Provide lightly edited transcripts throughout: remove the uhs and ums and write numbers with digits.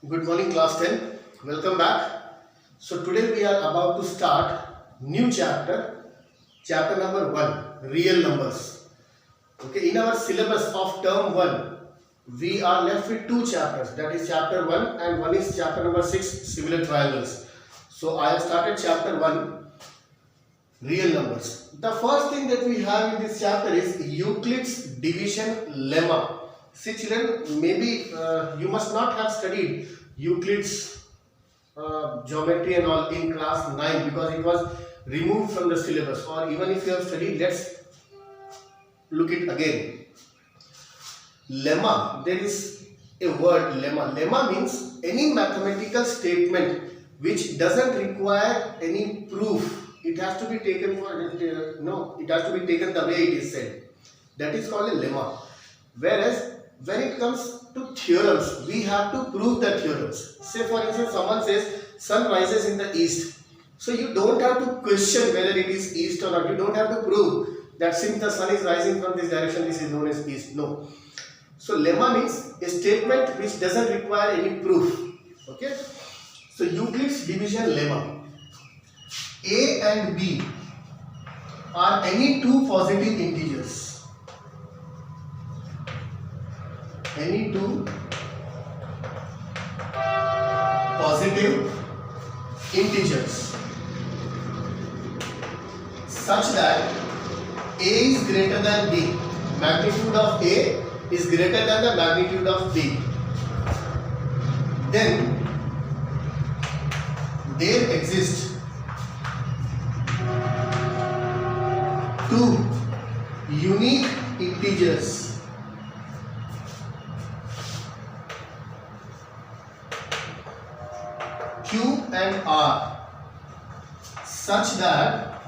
Good morning class 10. Welcome back. So today we are about to start new chapter number 1, real numbers. Okay, in our syllabus of term 1 we are left with two chapters, that is chapter 1 and one is chapter number 6, similar triangles. So I have started chapter 1, real numbers. The first thing that we have in this chapter is Euclid's division lemma. See children, maybe you must not have studied Euclid's geometry and all in class 9 because it was removed from the syllabus, or even if you have studied, let's look it again. Lemma, there is a word lemma. Lemma means any mathematical statement which doesn't require any proof. It has to be taken it has to be taken the way it is said. That is called a lemma. Whereas when it comes to theorems, we have to prove the theorems. Say for instance, someone says sun rises in the east. So you don't have to question whether it is east or not. You don't have to prove that since the sun is rising from this direction, this is known as east. No. So lemma means a statement which doesn't require any proof. Okay. So Euclid's division lemma. A and B are any two positive integers. Any two positive integers such that A is greater than B. Magnitude of A is greater than the magnitude of B. Then there exist two unique integers Q and R such that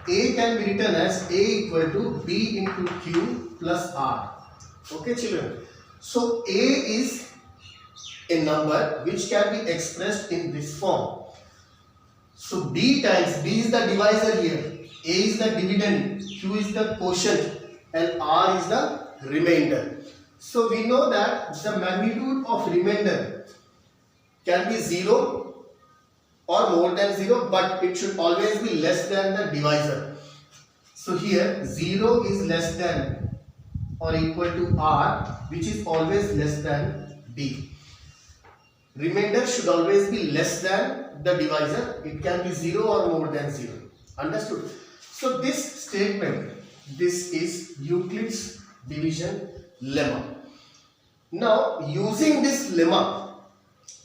A can be written as A equal to B into Q plus R. Okay children. So A is a number which can be expressed in this form. So B times, B is the divisor here, A is the dividend, Q is the quotient and R is the remainder. So we know that the magnitude of remainder can be 0 or more than 0, but it should always be less than the divisor. So here 0 is less than or equal to R, which is always less than B. Remainder should always be less than the divisor. It can be 0 or more than 0. Understood? So this statement, this is Euclid's division lemma. Now using this lemma,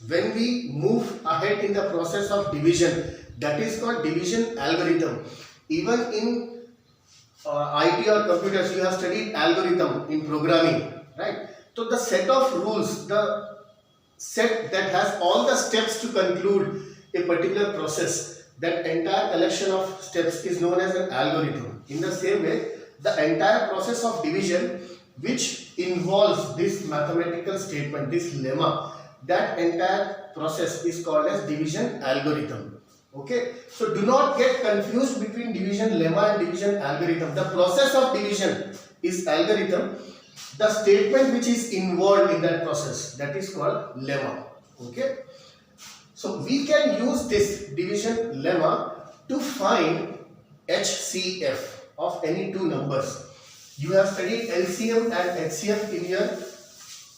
when we move ahead in the process of division, that is called division algorithm. Even in IT or computers, you have studied algorithm in programming, right? So the set of rules, the set that has all the steps to conclude a particular process, that entire collection of steps is known as an algorithm. In the same way, the entire process of division which involves this mathematical statement, this lemma, that entire process is called as division algorithm. Okay, so do not get confused between division lemma and division algorithm. The process of division is algorithm. The statement which is involved in that process, that is called lemma. Okay, so we can use this division lemma to find HCF of any two numbers. You have studied LCM and HCF in your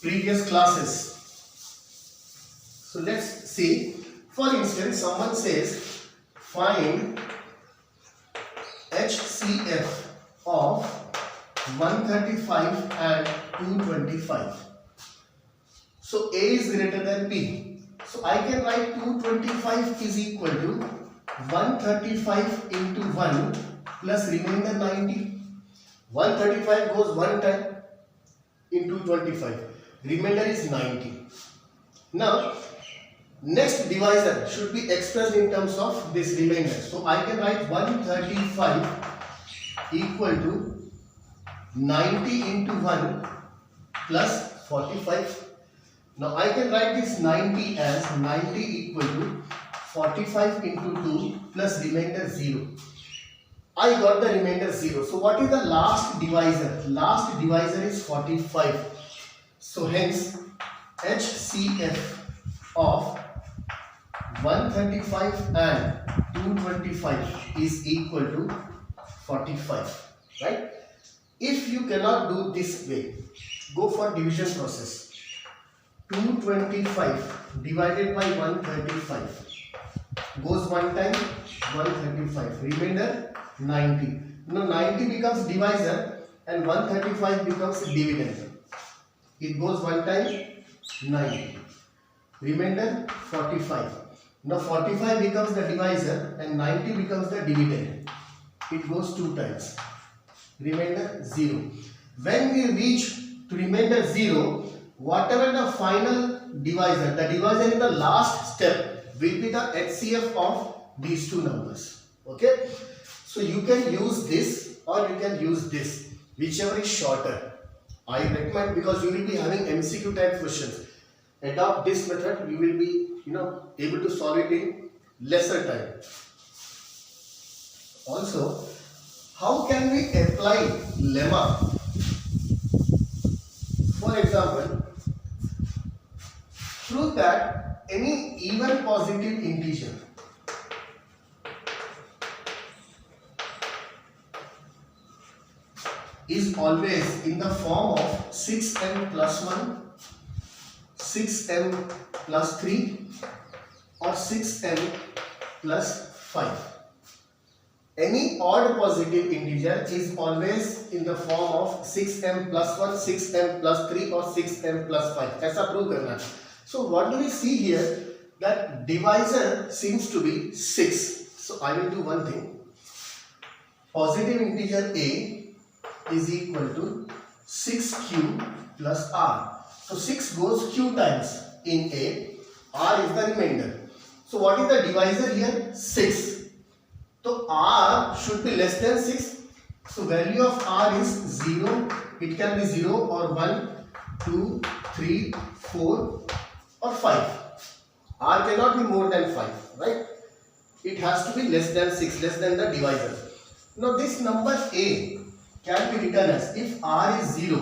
previous classes. So let's see. For instance, someone says find HCF of 135 and 225. So A is greater than B. So I can write 225 is equal to 135 into 1 plus remainder 90. 135 goes one time into 25. Remainder is 90. Now next divisor should be expressed in terms of this remainder. So I can write 135 equal to 90 into 1 plus 45. Now I can write this 90 as 90 equal to 45 into 2 plus remainder 0. I got the remainder 0. So what is the last divisor? Last divisor is 45. So hence HCF of 135 and 225 is equal to 45, right? If you cannot do this way, go for division process. 225 divided by 135 goes one time, 135, remainder 90. Now 90 becomes divisor and 135 becomes dividend. It goes one time, 90, remainder 45. Now 45 becomes the divisor and 90 becomes the dividend. It goes two times, remainder 0. When we reach to remainder 0, whatever the final divisor, the divisor in the last step will be the HCF of these two numbers. Okay, so you can use this or you can use this, whichever is shorter. I recommend, because you will be having MCQ type questions, adopt this method. You will be able to solve it in lesser time. Also, how can we apply lemma? For example, prove that any even positive integer is always in the form of 6m plus 1, 6m plus 3 or 6m plus 5. Any odd positive integer is always in the form of 6m plus 1, 6m plus 3 or 6m plus 5. ऐसा prove करना है. So what do we see here? That divisor seems to be 6. So I will do one thing. Positive integer a is equal to 6q plus r. So 6 goes q times in a, r is the remainder. So what is the divisor here? 6. So r should be less than 6. So value of r is 0. It can be 0 or 1, 2, 3, 4 or 5. R cannot be more than 5, right? It has to be less than 6, less than the divisor. Now this number a can be written as, if r is 0,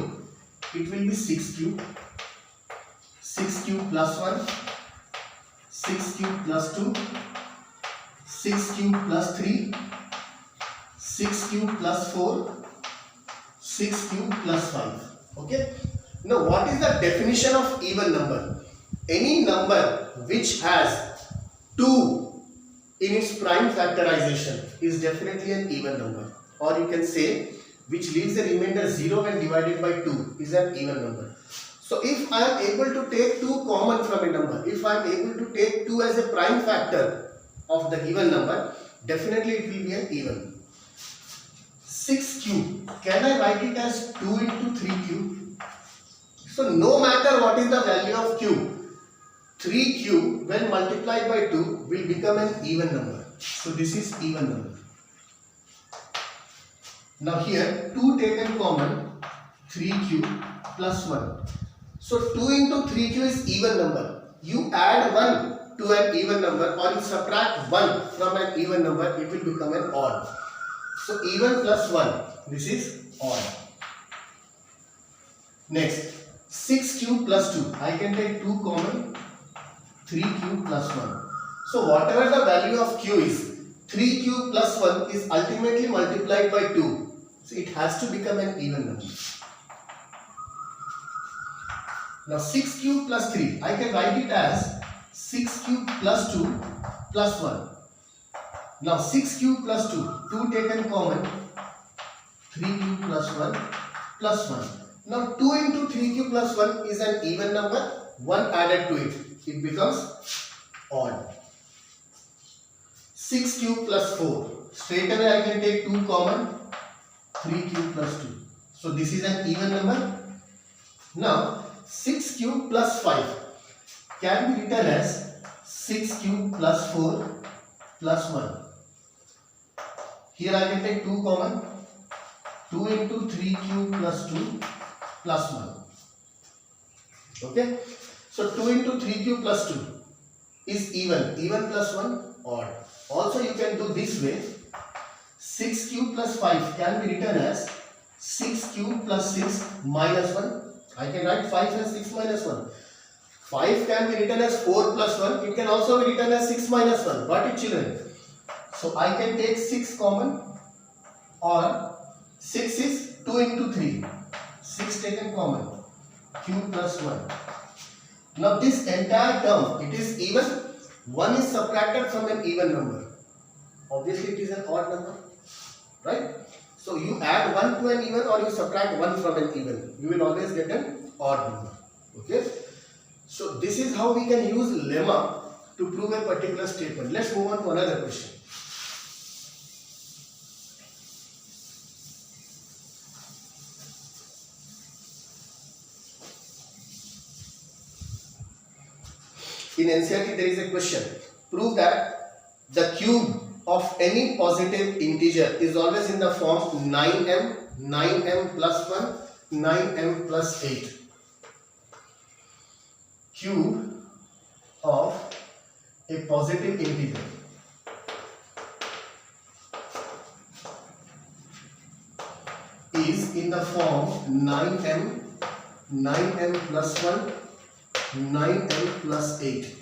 it will be 6q, 6q plus 1, 6q plus 2, 6q plus 3, 6q plus 4, 6q plus 5. Okay. Now what is the definition of even number? Any number which has 2 in its prime factorization is definitely an even number. Or you can say, which leaves the remainder 0 when divided by 2 is an even number. So if I am able to take 2 common from a number, if I am able to take 2 as a prime factor of the given number, definitely it will be an even. 6q, can I write it as 2 into 3q? So no matter what is the value of q, 3q when multiplied by 2 will become an even number. So this is even number. Now here 2 taken common, 3q plus 1. So 2 into 3q is even number. You add 1 to an even number or you subtract 1 from an even number, it will become an odd. So even plus 1, this is odd. Next, 6q plus 2. I can take 2 common, 3q plus 1. So whatever the value of q is, 3q plus 1 is ultimately multiplied by 2. So it has to become an even number. Now 6q plus 3, I can write it as 6q plus 2 plus 1. Now 6q plus 2, 2 taken common, 3q plus 1 plus 1. Now 2 into 3q plus 1 is an even number, 1 added to it, it becomes odd. 6q plus 4, straight away I can take 2 common, 3q plus 2. So this is an even number. Now 6q plus 5 can be written as 6q plus 4 plus 1. Here I can take 2 common, 2 into 3q plus 2 plus 1. Okay. So 2 into 3q plus 2 is even. Even plus 1 odd. Also you can do this way. 6q plus 5 can be written as 6q plus 6 minus 1. I can write 5 as 6 minus 1. 5 can be written as 4 plus 1. It can also be written as 6 minus 1. Got it, children? So I can take 6 common, or 6 is 2 into 3. 6 taken common. Q plus 1. Now this entire term, it is even. 1 is subtracted from an even number. Obviously it is an odd number. Right? So you add 1 to an even, or you subtract 1 from an even. You will always get an odd number. Okay? So this is how we can use lemma to prove a particular statement. Let's move on to another question. In NCERT there is a question. Prove that the cube of any positive integer is always in the form 9m, 9m plus 1, 9m plus 8. Cube of a positive integer is in the form 9m, 9m plus 1, 9m plus 8.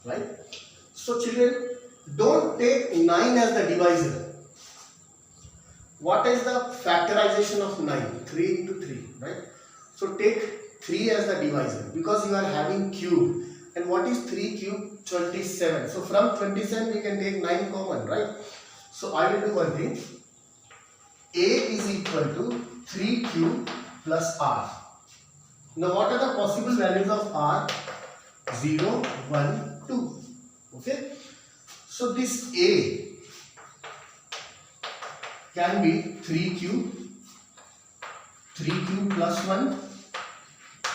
Right? So children, don't take 9 as the divisor. What is the factorization of 9? 3 into 3. Right? So take 3 as the divisor, because you are having cube. And what is 3 cube? 27. So from 27 we can take 9 common. Right? So I will do one thing. A is equal to 3 cube plus r. Now what are the possible values of r? 0, 1, 2. Okay. So this A can be 3 cube plus 1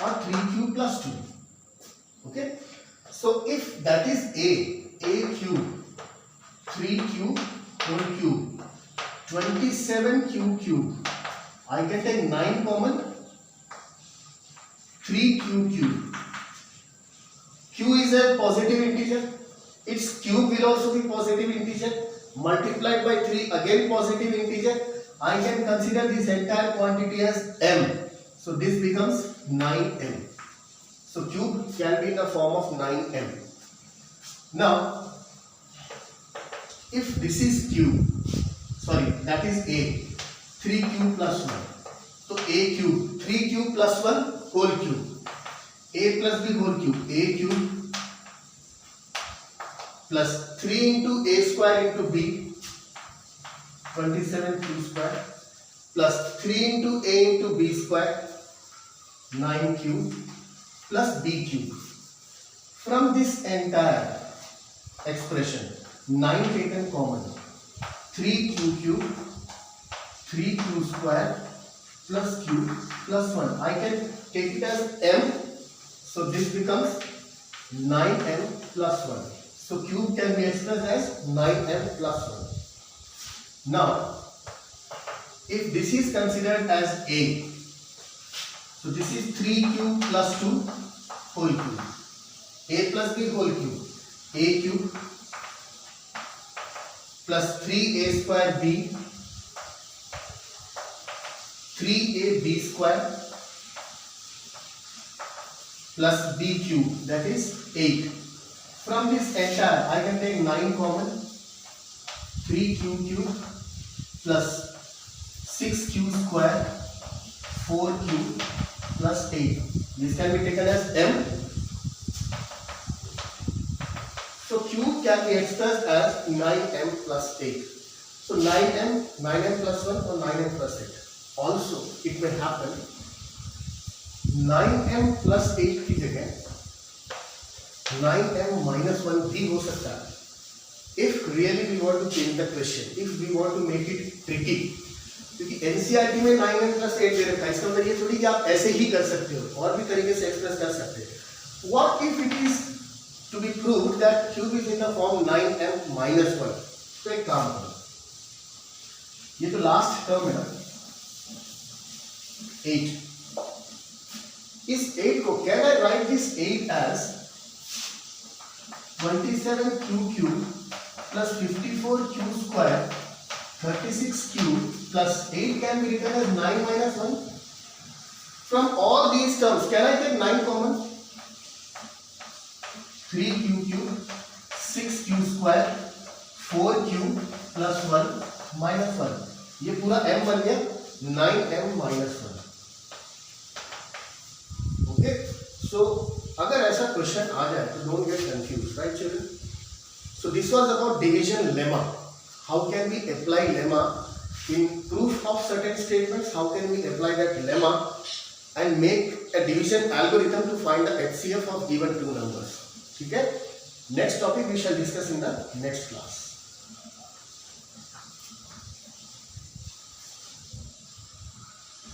or 3 cube plus 2. Okay. So if that is A cube, 3 cube, whole cube, 27 cube, I can take 9 common, 3 cube. Q is a positive integer. Its cube will also be positive integer. Multiplied by 3, again positive integer. I can consider this entire quantity as m. So this becomes 9m. So cube can be in the form of 9m. Now, if this is cube, that is A, 3 cube plus 1. So A cube, 3 cube plus 1, whole cube. A plus B whole cube, A cube plus 3 into A square into B, 27 q square, plus 3 into A into B square, 9 cube, plus B cube. From this entire expression, 9 taken common, 3 q cube, 3 q square plus q plus 1. I can take it as m. So this becomes 9m plus 1. So cube can be expressed as 9m plus 1. Now, if this is considered as A, so this is 3 cube plus 2 whole cube. A plus B whole cube. A cube plus 3a square B, 3ab square plus b cube, that is 8. From this entire, I can take 9 common, 3q cube plus 6q square, 4q plus 8. This can be taken as m. So cube can be expressed as 9m plus 8. So 9m plus 1 or 9m plus 8. Also, it may happen 9m plus 8 की जगह 9m minus 1 भी हो सकता है. If really we want to change the question, if we want to make it tricky, क्योंकि NCERT में 9m plus 8 दे रखा है, इसका मतलब ये थोड़ी कि आप ऐसे ही कर सकते हो, और भी तरीके से एक्सप्रेस कर सकते हैं. What if it is to be proved that cube is in the form 9m minus 1? तो एक काम करो, ये तो लास्ट टर्म है ना, 8. इस 8 को, can I write this 8 as 27q cube plus 54q square, 36q plus 8 can be written as 9 minus 1. From all these terms, can I take 9 common? 3q cube, 6q square, 4q plus 1 minus 1. ये पूरा m बन गया 9m minus 1. Okay, सो अगर ऐसा question आ जाए तो don't get confuse, right children. So this was about division lemma. How can we apply lemma in proof of certain statements? How can we apply that lemma and make a division algorithm to find the HCF of given two numbers? ठीक है, next topic we shall discuss in the next class.